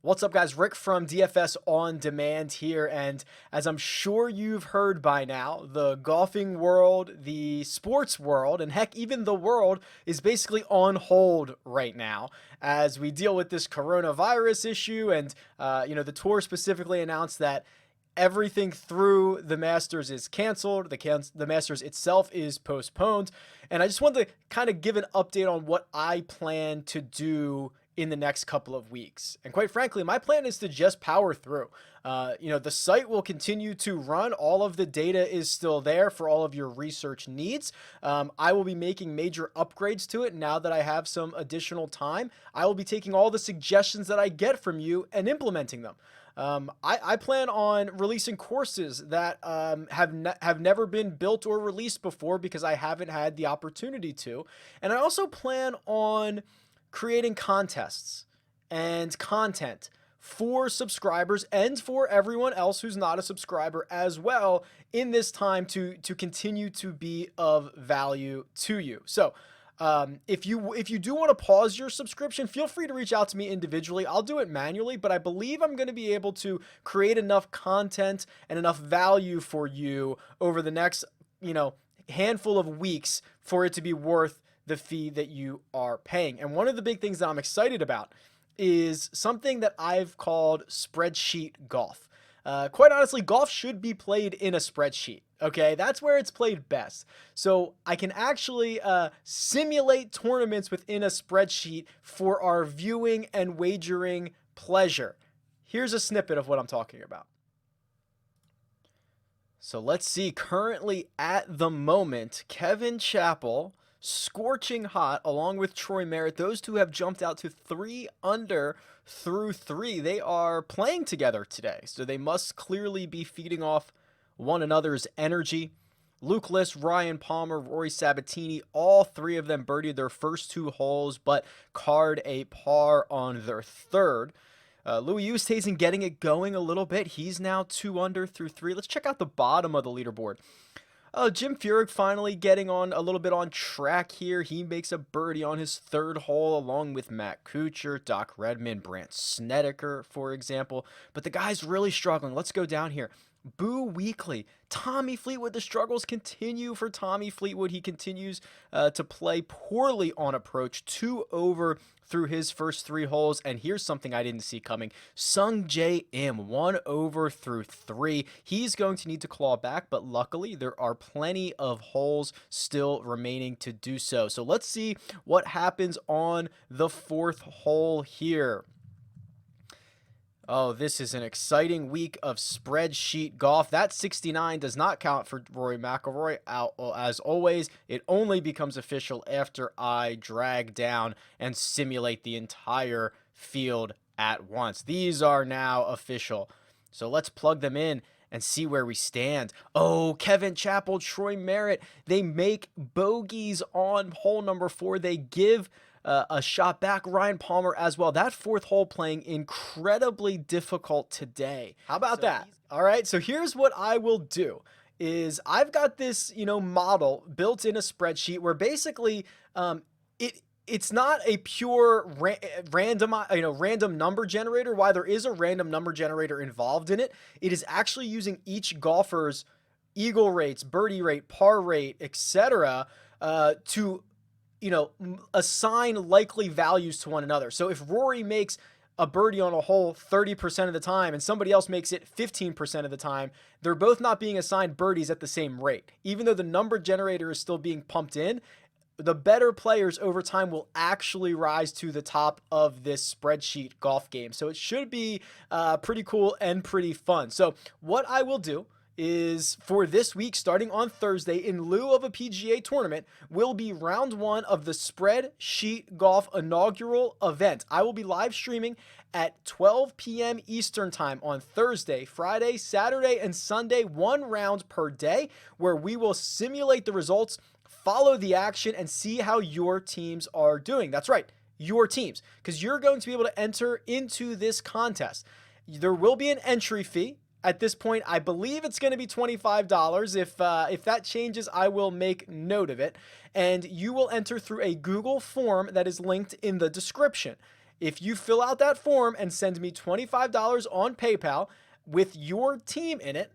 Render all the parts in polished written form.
What's up, guys? Rick from DFS On Demand here, and as I'm sure you've heard by now, the golfing world, the sports world, and heck, even the world is basically on hold right now as we deal with this coronavirus issue. And the tour specifically announced that everything through the Masters is canceled. The Masters itself is postponed, and I just wanted to kind of give an update on what I plan to do in the next couple of weeks. And quite frankly, my plan is to just power through. The site will continue to run. All of the data is still there for all of your research needs. I will be making major upgrades to it now that I have some additional time. I will be taking all the suggestions that I get from you and implementing them. I plan on releasing courses that have never been built or released before because I haven't had the opportunity to. And I also plan on creating contests and content for subscribers and for everyone else who's not a subscriber as well in this time to continue to be of value to you. So if you do want to pause your subscription, feel free to reach out to me individually. I'll do it manually, but I believe I'm going to be able to create enough content and enough value for you over the next, handful of weeks for it to be worth the fee that you are paying. And one of the big things that I'm excited about is something that I've called Spreadsheet Golf. Quite honestly, golf should be played in a spreadsheet. Okay, that's where it's played best. So I can actually simulate tournaments within a spreadsheet for our viewing and wagering pleasure. Here's a snippet of what I'm talking about. So let's see, currently at the moment, Kevin Chappell, scorching hot, along with Troy Merritt. Those two have jumped out to 3 under through 3. They are playing together today, so they must clearly be feeding off one another's energy. Luke List, Ryan Palmer, Rory Sabatini, all 3 of them birdied their first 2 holes, but card a par on their third. Louis Oosthuizen getting it going a little bit. He's now 2 under through 3. Let's check out the bottom of the leaderboard. Jim Furyk finally getting on a little bit on track here. He makes a birdie on his 3rd hole along with Matt Kuchar, Doc Redman, Brandt Snedeker, for example. But the guy's really struggling. Let's go down here. Boo Weekly. Tommy Fleetwood, the struggles continue for Tommy Fleetwood. He continues to play poorly on approach. 2 over through his first 3 holes. And here's something I didn't see coming. Sung J M, 1 over through 3. He's going to need to claw back, but luckily there are plenty of holes still remaining to do so. So let's see what happens on the 4th hole here. Oh, this is an exciting week of Spreadsheet Golf. That 69 does not count for Rory McIlroy. As always, it only becomes official after I drag down and simulate the entire field at once. These are now official. So let's plug them in and see where we stand. Oh, Kevin Chappell, Troy Merritt, they make bogeys on hole number 4. They give a shot back. Ryan Palmer as well. That 4th hole playing incredibly difficult today. How about that? All right, so here's what I will do is I've got this, model built in a spreadsheet where basically it's not a pure random number generator. While there is a random number generator involved in it, it is actually using each golfer's eagle rates, birdie rate, par rate, etc. To assign likely values to one another. So if Rory makes a birdie on a hole 30% of the time and somebody else makes it 15% of the time, they're both not being assigned birdies at the same rate. Even though the number generator is still being pumped in, the better players over time will actually rise to the top of this spreadsheet golf game. So it should be pretty cool and pretty fun. So what I will do is for this week, starting on Thursday, in lieu of a PGA tournament, will be round 1 of the Spreadsheet Golf inaugural event. I will be live streaming at 12 p.m. Eastern time on Thursday, Friday, Saturday, and Sunday, 1 round per day, where we will simulate the results, follow the action, and see how your teams are doing. That's right, your teams, because you're going to be able to enter into this contest. There will be an entry fee. At this point, I believe it's going to be $25. If that changes, I will make note of it. And you will enter through a Google form that is linked in the description. If you fill out that form and send me $25 on PayPal with your team in it,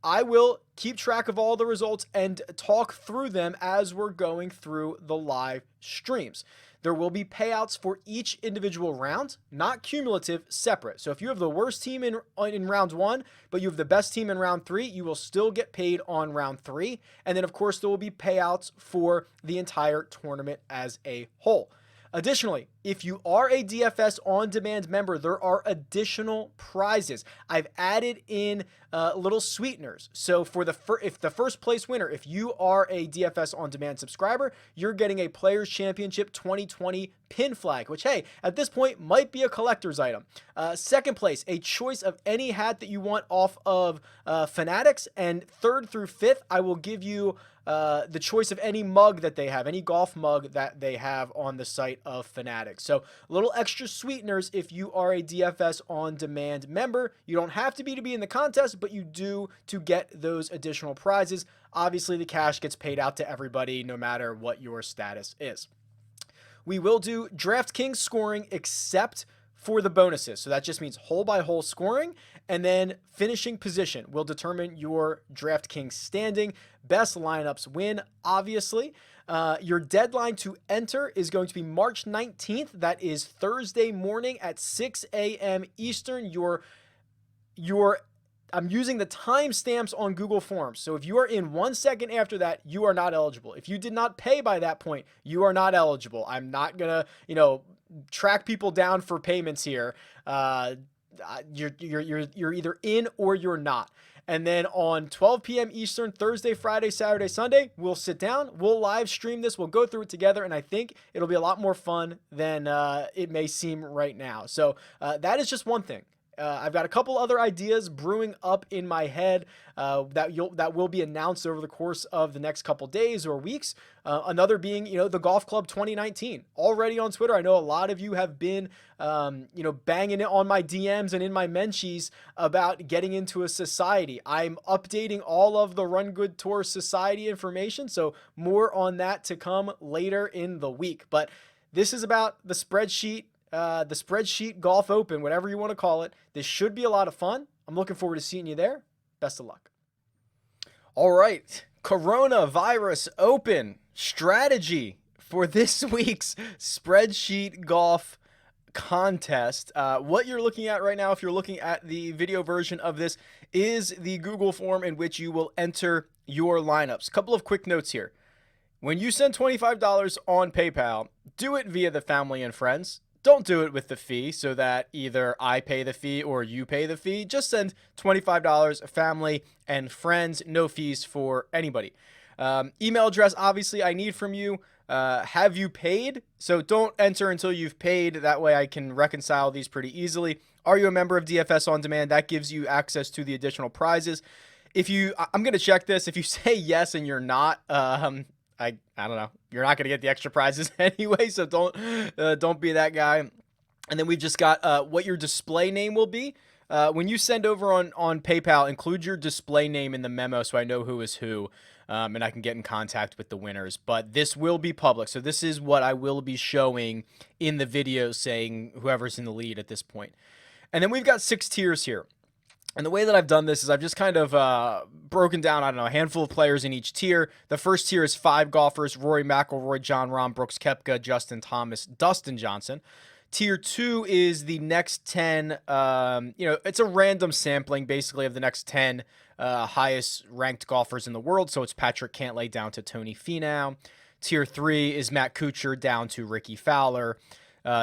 I will keep track of all the results and talk through them as we're going through the live streams. There will be payouts for each individual round, not cumulative, separate. So if you have the worst team in round 1, but you have the best team in round 3, you will still get paid on round 3. And then, of course, there will be payouts for the entire tournament as a whole. Additionally, if you are a DFS on-demand member, there are additional prizes. I've added in little sweeteners. So for if the first place winner, if you are a DFS on-demand subscriber, you're getting a Players Championship 2020 pin flag, which, hey, at this point might be a collector's item. Second place, a choice of any hat that you want off of Fanatics. And third through fifth, I will give you the choice of any mug that they have, any golf mug that they have on the site of Fanatics. So little extra sweeteners if you are a DFS on-demand member. You don't have to be in the contest, but you do to get those additional prizes. Obviously, the cash gets paid out to everybody no matter what your status is. We will do DraftKings scoring except for the bonuses. So that just means hole by hole scoring, and then finishing position will determine your DraftKings standing. Best lineups win, obviously. Your deadline to enter is going to be March 19th. That is Thursday morning at 6 a.m. Eastern. I'm using the timestamps on Google Forms. So if you are in 1 second after that, you are not eligible. If you did not pay by that point, you are not eligible. I'm not gonna, track people down for payments here. You're either in or you're not. And then on 12 p.m. Eastern, Thursday, Friday, Saturday, Sunday, we'll sit down, we'll live stream this, we'll go through it together, and I think it'll be a lot more fun than it may seem right now. So that is just one thing. I've got a couple other ideas brewing up in my head that will be announced over the course of the next couple days or weeks. Another being, the Golf Club 2019. Already on Twitter, I know a lot of you have been, banging it on my DMs and in my mentions about getting into a society. I'm updating all of the Run Good Tour Society information, so more on that to come later in the week. But this is about the Spreadsheet Golf Open, whatever you want to call it. This should be a lot of fun. I'm looking forward to seeing you there. Best of luck. All right, Coronavirus Open strategy for this week's Spreadsheet Golf contest. What you're looking at right now, if you're looking at the video version of this, is the Google form in which you will enter your lineups. Couple of quick notes here. When you send $25 on PayPal, do it via the family and friends. Don't do it with the fee so that either I pay the fee or you pay the fee. Just send $25, family and friends, no fees for anybody. Email address, obviously, I need from you. Have you paid? So don't enter until you've paid. That way I can reconcile these pretty easily. Are you a member of DFS On Demand? That gives you access to the additional prizes. I'm going to check this. If you say yes and you're not, I don't know. You're not going to get the extra prizes anyway, so don't be that guy. And then we've just got what your display name will be. When you send over on PayPal, include your display name in the memo so I know who is who, and I can get in contact with the winners. But this will be public, so this is what I will be showing in the video saying whoever's in the lead at this point. And then we've got 6 tiers here. And the way that I've done this is I've just kind of broken down, a handful of players in each tier. The first tier is 5 golfers: Rory McIlroy, Jon Rahm, Brooks Koepka, Justin Thomas, Dustin Johnson. Tier 2 is the next 10, it's a random sampling basically of the next 10 highest ranked golfers in the world. So it's Patrick Cantlay down to Tony Finau. Tier 3 is Matt Kuchar down to Ricky Fowler.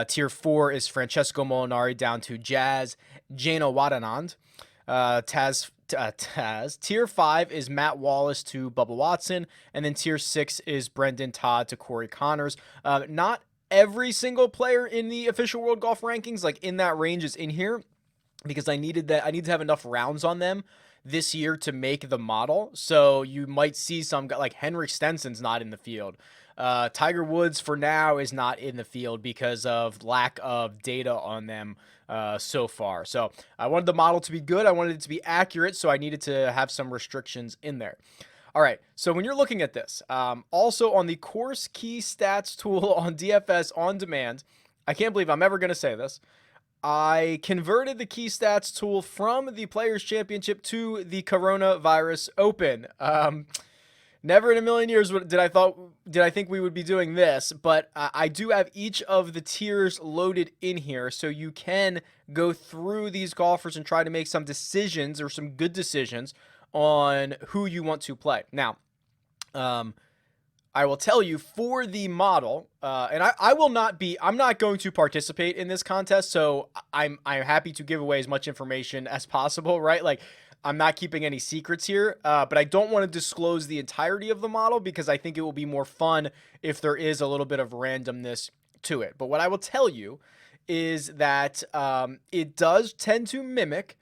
Tier 4 is Francesco Molinari down to Jazz Janewattananond. Taz. Tier 5 is Matt Wallace to Bubba Watson. And then Tier 6 is Brendan Todd to Corey Connors. Not every single player in the official World Golf Rankings, like in that range, is in here because I need to have enough rounds on them this year to make the model. So you might see some like Henrik Stenson's not in the field. Tiger Woods for now is not in the field because of lack of data on them so far. So I wanted the model to be good. I wanted it to be accurate. So I needed to have some restrictions in there. All right. So when you're looking at this, also on the course key stats tool on DFS On Demand, I can't believe I'm ever going to say this. I converted the key stats tool from the Players Championship to the Coronavirus Open. Never in a million years did I think we would be doing this, but I do have each of the tiers loaded in here, so you can go through these golfers and try to make some decisions or some good decisions on who you want to play. Now, I will tell you for the model, and I'm not going to participate in this contest, so I'm happy to give away as much information as possible, right? Like, I'm not keeping any secrets here, but I don't want to disclose the entirety of the model because I think it will be more fun if there is a little bit of randomness to it. But what I will tell you is that it does tend to mimic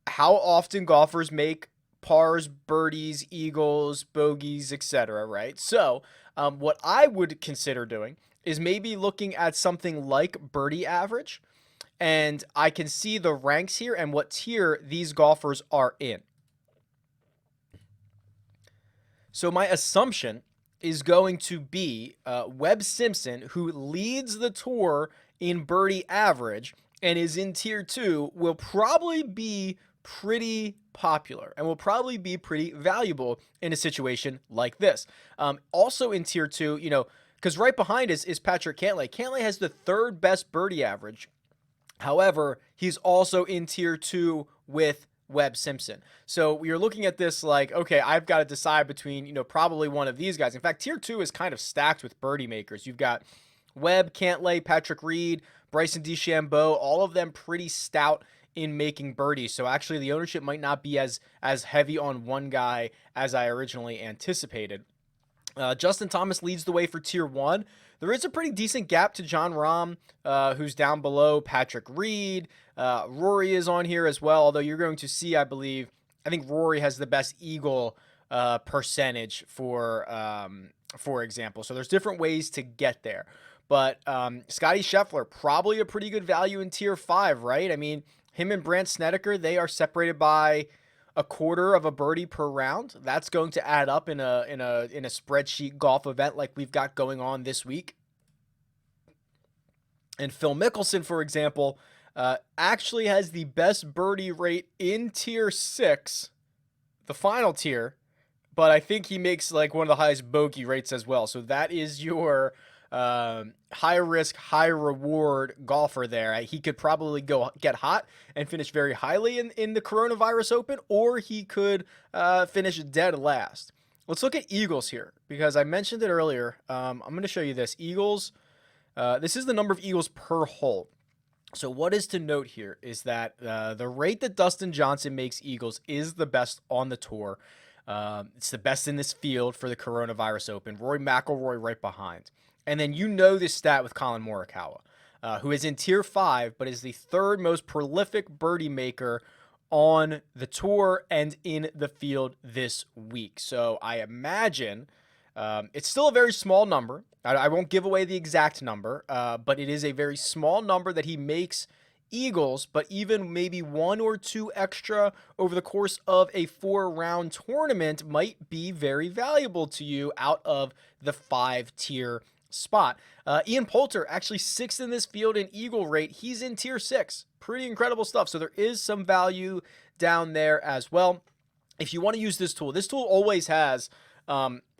how often golfers make pars, birdies, eagles, bogeys, etc., right? So what I would consider doing is maybe looking at something like birdie average, and I can see the ranks here and what tier these golfers are in. So my assumption is going to be Webb Simpson, who leads the tour in birdie average and is in tier 2, will probably be pretty popular and will probably be pretty valuable in a situation like this. Also in tier 2, because right behind us is Patrick Cantlay. Cantlay has the 3rd best birdie average. However, he's also in tier 2 with Webb Simpson. So you're looking at this like, okay, I've got to decide between, probably one of these guys. In fact, tier 2 is kind of stacked with birdie makers. You've got Webb, Cantlay, Patrick Reed, Bryson DeChambeau, all of them pretty stout in making birdies. So actually the ownership might not be as heavy on one guy as I originally anticipated. Justin Thomas leads the way for tier 1. There is a pretty decent gap to Jon Rahm, who's down below Patrick Reed. Rory is on here as well, although you're going to see, I think Rory has the best eagle percentage for example. So there's different ways to get there. But Scotty Scheffler, probably a pretty good value in tier 5, right? I mean, him and Brandt Snedeker, they are separated by a quarter of a birdie per round. That's going to add up in a spreadsheet golf event like we've got going on this week. And Phil Mickelson, for example, actually has the best birdie rate in tier 6, the final tier, but I think he makes like one of the highest bogey rates as well. So that is your high risk, high reward golfer there. He could probably get hot and finish very highly in the Coronavirus Open, or he could finish dead last. Let's look at Eagles here because I mentioned it earlier. I'm going to show you this. Eagles, this is the number of Eagles per hole. So what is to note here is that the rate that Dustin Johnson makes Eagles is the best on the tour. It's the best in this field for the Coronavirus Open. Rory McIlroy right behind. And then this stat with Colin Morikawa, who is in tier 5, but is the 3rd most prolific birdie maker on the tour and in the field this week. So I imagine it's still a very small number. I won't give away the exact number, but it is a very small number that he makes Eagles, but even maybe 1 or 2 extra over the course of a 4-round tournament might be very valuable to you out of the 5-tier spot. Ian Poulter, actually 6th in this field in eagle rate. He's in tier 6. Pretty incredible stuff. So there is some value down there as well. If you want to use this tool always has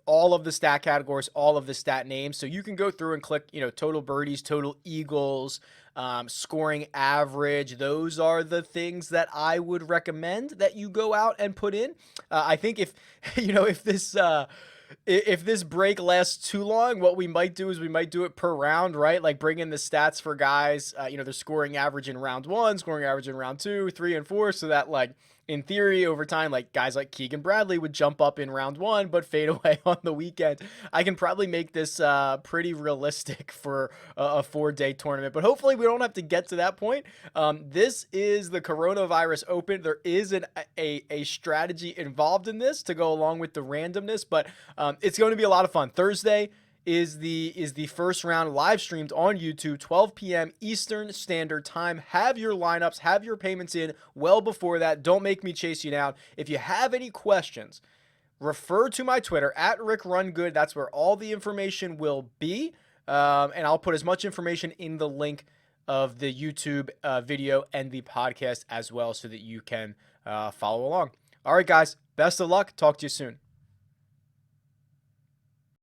all of the stat categories, all of the stat names. So you can go through and click, total birdies, total eagles, scoring average. Those are the things that I would recommend that you go out and put in. I think if this break lasts too long, what we might do is we might do it per round, right? Like bring in the stats for guys, their scoring average in round 1, scoring average in round 2, 3, and 4, so that like in theory over time, like guys like Keegan Bradley would jump up in round 1 but fade away on the weekend. I can probably make this pretty realistic for a 4-day tournament, but hopefully we don't have to get to that point. This is the Coronavirus Open. There is a strategy involved in this to go along with the randomness, but it's going to be a lot of fun. Thursday is the first round live streamed on YouTube, 12 p.m. Eastern Standard Time. Have your lineups, have your payments in well before that. Don't make me chase you down. If you have any questions, refer to my Twitter at RickRunGood. That's where all the information will be. And I'll put as much information in the link of the YouTube video and the podcast as well so that you can follow along. All right, guys, best of luck. Talk to you soon.